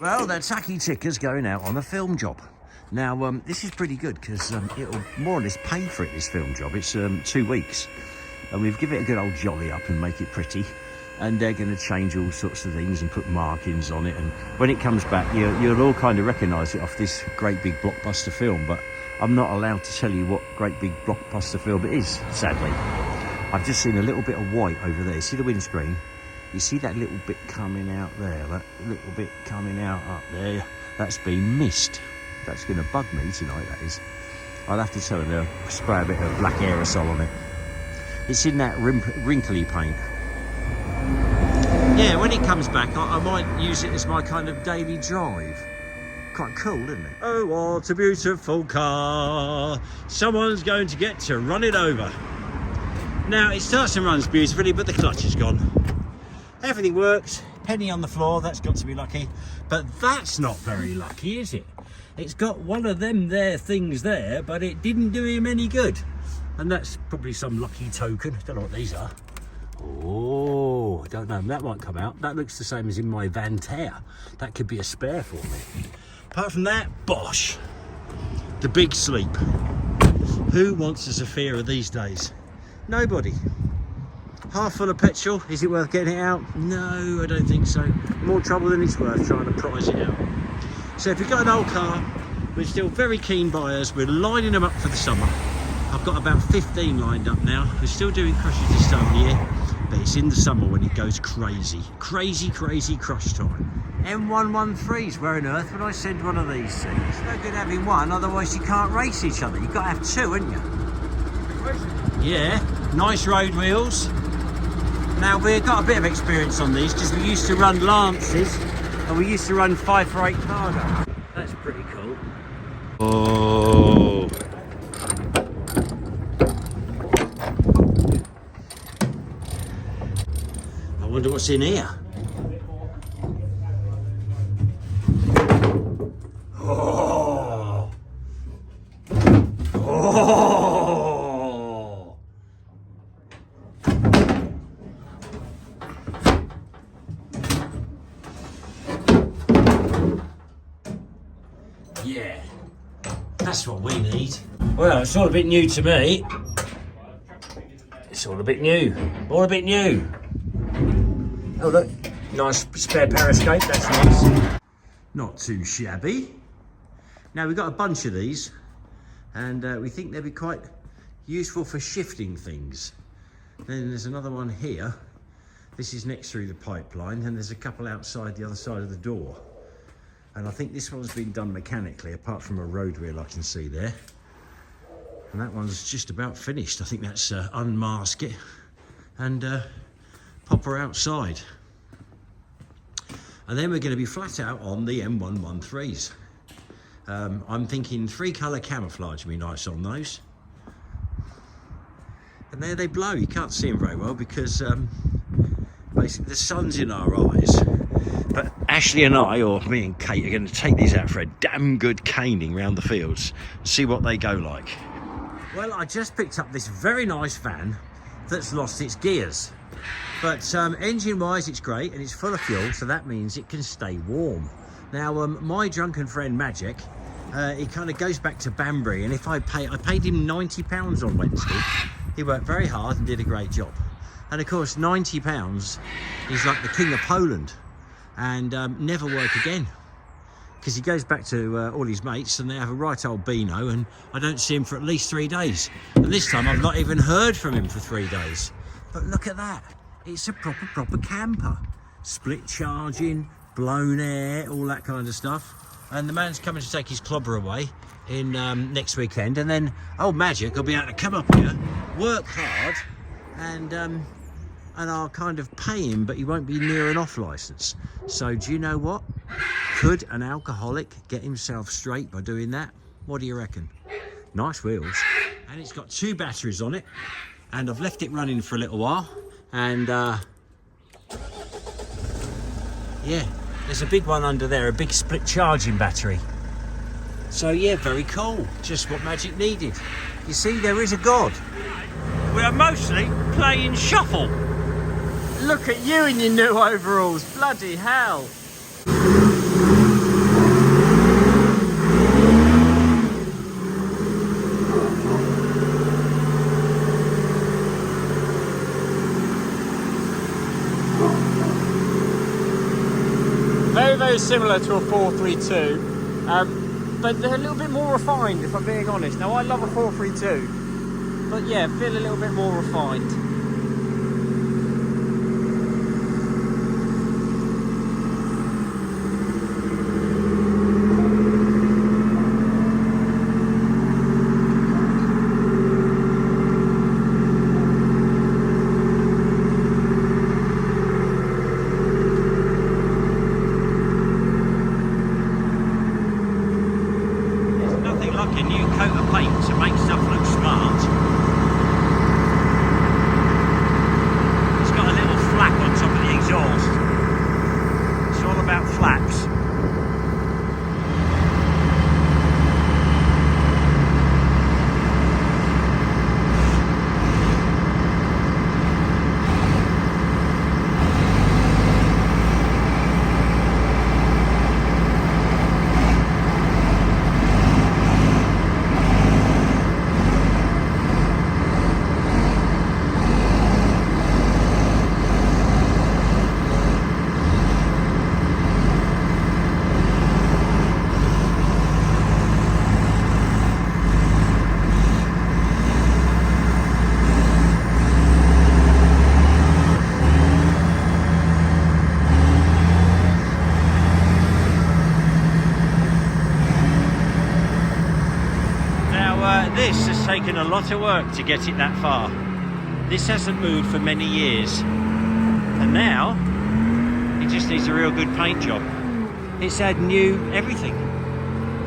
Well, the tacky ticker's going out on a film job. Now, this is pretty good because it'll more or less pay for it, this film job. It's 2 weeks. And we've given it a good old jolly up and make it pretty. And they're going to change all sorts of things and put markings on it. And when it comes back, you'll all kind of recognise it off this great big blockbuster film. But I'm not allowed to tell you what great big blockbuster film it is, sadly. I've just seen a little bit of white over there. See the windscreen? You see that little bit coming out there? That little bit coming out up there? That's been missed. That's going to bug me tonight, that is. I'll have to tell her to spray a bit of black aerosol on it. It's in that wrinkly paint. Yeah, when it comes back, I might use it as my kind of daily drive. Quite cool, isn't it? Oh, what a beautiful car. Someone's going to get to run it over. Now, it starts and runs beautifully, but the clutch is gone. Everything works. Penny on the floor, that's got to be lucky. But that's not very lucky, is it? It's got one of them there things there, but it didn't do him any good. And that's probably some lucky token. Don't know what these are. Oh, I don't know. That might come out. That looks the same as in my Vanter. That could be a spare for me. Apart from that, bosh. The big sleep. Who wants a Zafira these days? Nobody. Half full of petrol. Is it worth getting it out? No, I don't think so. More trouble than it's worth trying to prize it out. So if you've got an old car, we're still very keen buyers. We're lining them up for the summer. I've got about 15 lined up now. We're still doing crushes this time of year, but it's in the summer when it goes crazy. Crazy, crazy crush time. M113s, where on earth would I send one of these things? It's no good having one, otherwise you can't race each other. You've got to have two, haven't you? Yeah, nice road wheels. Now, we've got a bit of experience on these because we used to run Lances and we used to run 548 cargo. That's pretty cool. Oh. I wonder what's in here. Oh. Oh. Yeah, that's what we need. Well, it's all a bit new to me. It's all a bit new. All a bit new. Oh, look. Nice spare periscope. That's nice. Not too shabby. Now, we've got a bunch of these, and we think they'll be quite useful for shifting things. Then there's another one here. This is next through the pipeline, and there's a couple outside the other side of the door. And I think this one's been done mechanically, apart from a road wheel I can see there. And that one's just about finished. I think that's unmask it and pop her outside. And then we're going to be flat out on the M113s. I'm thinking 3-colour camouflage would be nice on those. And there they blow. You can't see them very well because basically the sun's in our eyes. But Ashley and I, or me and Kate, are going to take these out for a damn good caning round the fields and see what they go like. Well, I just picked up this very nice van that's lost its gears. But engine-wise, it's great and it's full of fuel, so that means it can stay warm. Now, my drunken friend Magic, he kind of goes back to Banbury, and if I paid him £90 on Wednesday. He worked very hard and did a great job. And of course, £90 is like the King of Poland. And never work again, because he goes back to all his mates and they have a right old Beano, and I don't see him for at least 3 days. And this time I've not even heard from him for 3 days. But look at that, it's a proper camper. Split charging, blown air, all that kind of stuff. And the man's coming to take his clobber away in next weekend, and then old Magic will be able to come up here, work hard, and I'll kind of pay him, but he won't be near an off licence. So do you know what? Could an alcoholic get himself straight by doing that? What do you reckon? Nice wheels. And it's got 2 batteries on it, and I've left it running for a little while. And yeah, there's a big one under there, a big split charging battery. So yeah, very cool. Just what Magic needed. You see, there is a God. We are mostly playing shuffle. Look at you in your new overalls, bloody hell. very similar to a 432, but they're a little bit more refined, if I'm being honest. Now, I love a 432, but yeah, feel a little bit more refined. This has taken a lot of work to get it that far. This hasn't moved for many years, and now it just needs a real good paint job. It's had new everything,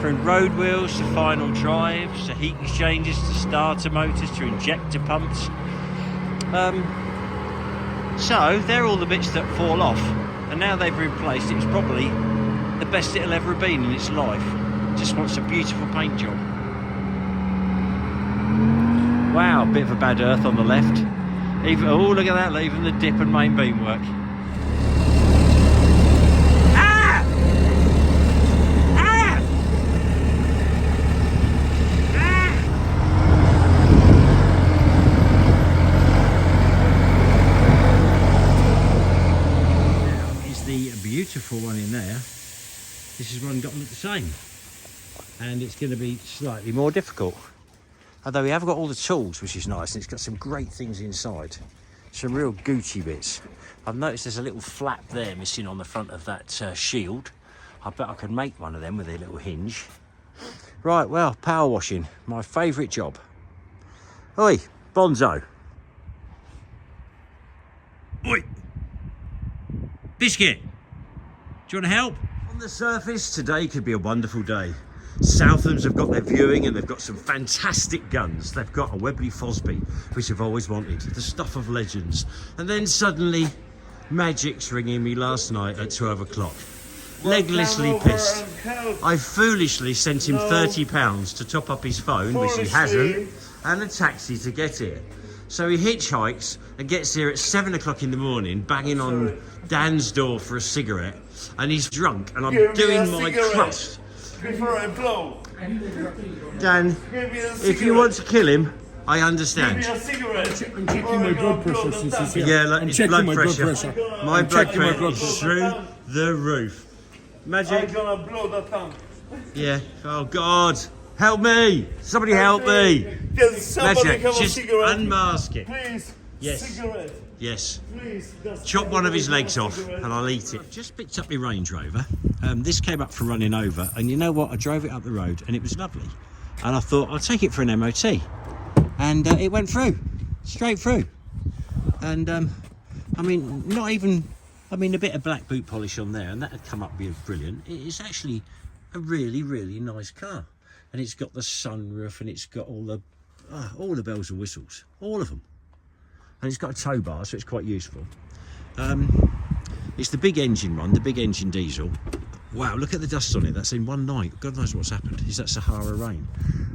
from road wheels to final drives to heat exchangers to starter motors to injector pumps. So they're all the bits that fall off, and now they've replaced it. It's probably the best it'll ever have been in its life. Just wants a beautiful paint job. Wow, bit of a bad earth on the left. Even, oh, look at that, even the dip and main beam work. Ah! Ah! Ah! Now is the beautiful one in there. This is one got them the same. And it's going to be slightly more difficult. Although we have got all the tools, which is nice, and it's got some great things inside. Some real Gucci bits. I've noticed there's a little flap there missing on the front of that shield. I bet I could make one of them with a little hinge. Right, well, power washing, my favourite job. Oi, Bonzo. Oi, Biscuit. Do you want to help? On the surface, today could be a wonderful day. Southams have got their viewing and they've got some fantastic guns. They've got a Webley Fosby, which I've always wanted, the stuff of legends. And then suddenly, Magic's ringing me last night at 12 o'clock. Leglessly pissed. I foolishly sent him £30 to top up his phone, which he hasn't, and a taxi to get here. So he hitchhikes and gets here at 7 o'clock in the morning, banging on Dan's door for a cigarette, and he's drunk, and I'm doing my crust. Before I blow. Dan, if you want to kill him, I understand. Give me a cigarette. I'm checking my blood pressure since he's here. Yeah, like I'm his checking blood my pressure. blood pressure. My I'm blood checking my pressure blood is pressure. through the roof. Magic. I'm gonna blow the tank. Yeah. Oh God, help me! Somebody help me! Can somebody Magic, have a just cigarette? unmask it. Please. Yes. Cigarette. Yes. Please. Chop one of his legs off and I'll eat it. Just picked up my Range Rover. This came up for running over, and you know what? I drove it up the road and it was lovely. And I thought I'll take it for an MOT, and it went through, straight through. And I mean, not even, I mean, a bit of black boot polish on there, and that had come up being brilliant. It's actually a really, really nice car, and it's got the sunroof, and it's got all the bells and whistles, all of them. And it's got a tow bar, so it's quite useful. It's the big engine one, the big engine diesel. Wow, look at the dust on it. That's in one night. God knows what's happened. Is that Sahara rain?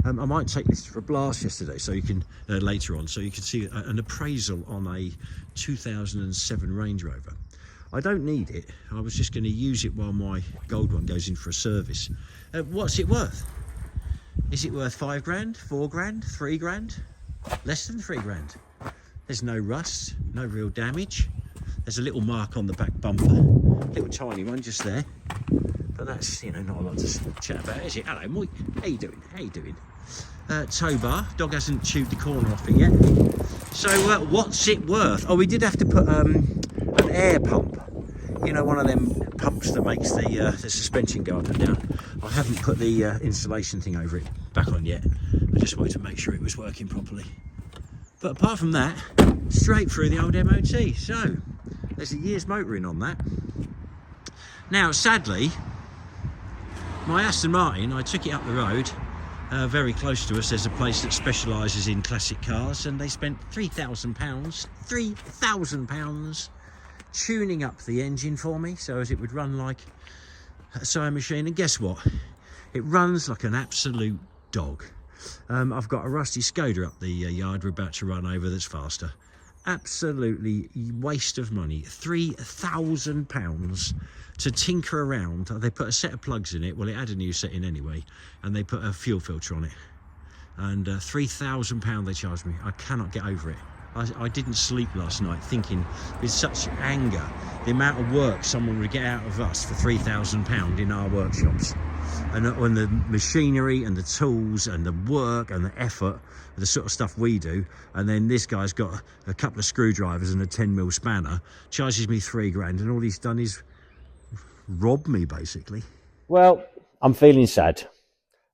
I might take this for a blast yesterday, so you can later on, so you can see an appraisal on a 2007 Range Rover. I don't need it. I was just going to use it while my gold one goes in for a service. What's it worth? Is it worth 5 grand, 4 grand, 3 grand? Less than 3 grand. There's no rust, no real damage. There's a little mark on the back bumper, little tiny one just there. that's, you know, not a lot to chat about, is it? Hello, Mike. How you doing? How you doing? Tow bar. Dog hasn't chewed the corner off it yet. So what's it worth? Oh, we did have to put an air pump. You know, one of them pumps that makes the suspension go up and down. I haven't put the installation thing over it back on yet. I just wanted to make sure it was working properly. But apart from that, straight through the old MOT. So there's a year's motoring on that. Now, sadly, my Aston Martin, I took it up the road. Very close to us, there's a place that specialises in classic cars, and they spent £3,000 tuning up the engine for me so as it would run like a sewing machine. And guess what? It runs like an absolute dog. I've got a rusty Skoda up the yard we're about to run over that's faster. Absolutely waste of money. £3,000 to tinker around. They put a set of plugs in it. Well, it had a new set in anyway, and they put a fuel filter on it. And £3,000 they charged me. I cannot get over it. I didn't sleep last night thinking with such anger the amount of work someone would get out of us for £3,000 in our workshops. And on the machinery and the tools and the work and the effort, the sort of stuff we do, and then this guy's got a couple of screwdrivers and a 10mm spanner, charges me £3,000, and all he's done is rob me, basically. Well, I'm feeling sad,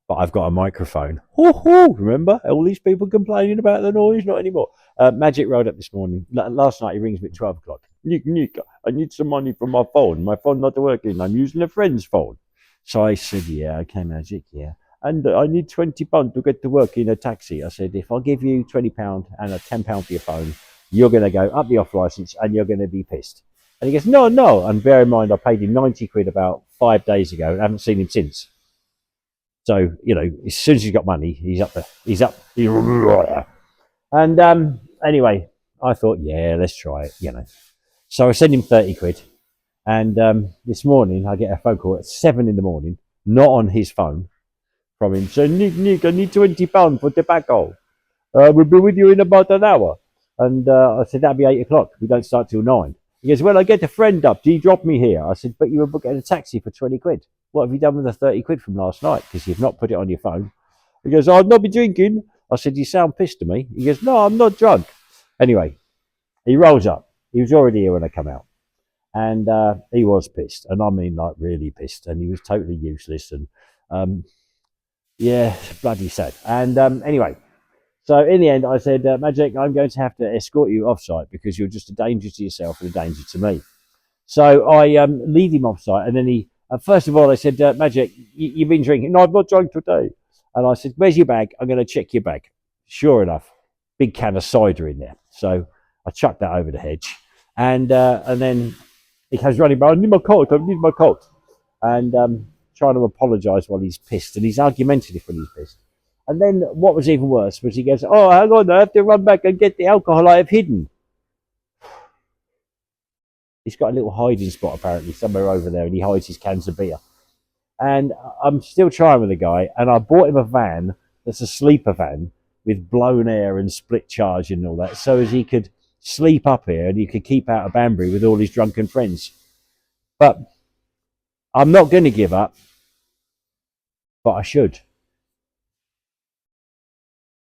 but I've got a microphone. Remember all these people complaining about the noise? Not anymore. Magic rolled up this morning. Last night he rings me at 12 o'clock. Nick, I need some money from my phone. My phone's not working. I'm using a friend's phone. So I said, yeah, okay, Magic, yeah. And I need £20 to get to work in a taxi. I said, if I give you £20 and a £10 for your phone, you're going to go up the off licence and you're going to be pissed. And he goes, no. And bear in mind, I paid him 90 quid about 5 days ago and I haven't seen him since. So, you know, as soon as he's got money, he's up there. He's up. And anyway, I thought, yeah, let's try it, you know. So I sent him 30 quid. And this morning, I get a phone call at 7 in the morning, not on his phone, from him. So, Nick, I need £20 for tobacco. We'll be with you in about an hour. And I said, that'll be 8 o'clock. We don't start till 9. He goes, well, I get a friend up. Do you drop me here? I said, but you were booking a taxi for 20 quid. What have you done with the 30 quid from last night? Because you've not put it on your phone. He goes, I'll not be drinking. I said, you sound pissed to me. He goes, no, I'm not drunk. Anyway, he rolls up. He was already here when I come out. And he was pissed. And I mean, like, really pissed. And he was totally useless. And, yeah, bloody sad. And anyway, so in the end, I said, Magic, I'm going to have to escort you off-site because you're just a danger to yourself and a danger to me. So I lead him off-site. And then he, first of all, I said, Magic, you've been drinking. No, I'm not drunk today. And I said, where's your bag? I'm going to check your bag. Sure enough, big can of cider in there. So I chucked that over the hedge. And then he comes running by, I need my coat. And trying to apologise while he's pissed. And he's argumentative when he's pissed. And then what was even worse was he goes, oh, hang on, I have to run back and get the alcohol I have hidden. He's got a little hiding spot apparently somewhere over there, and he hides his cans of beer. And I'm still trying with the guy, and I bought him a van that's a sleeper van with blown air and split charge and all that, so as he could sleep up here and he could keep out of Banbury with all his drunken friends. But I'm not going to give up, but I should.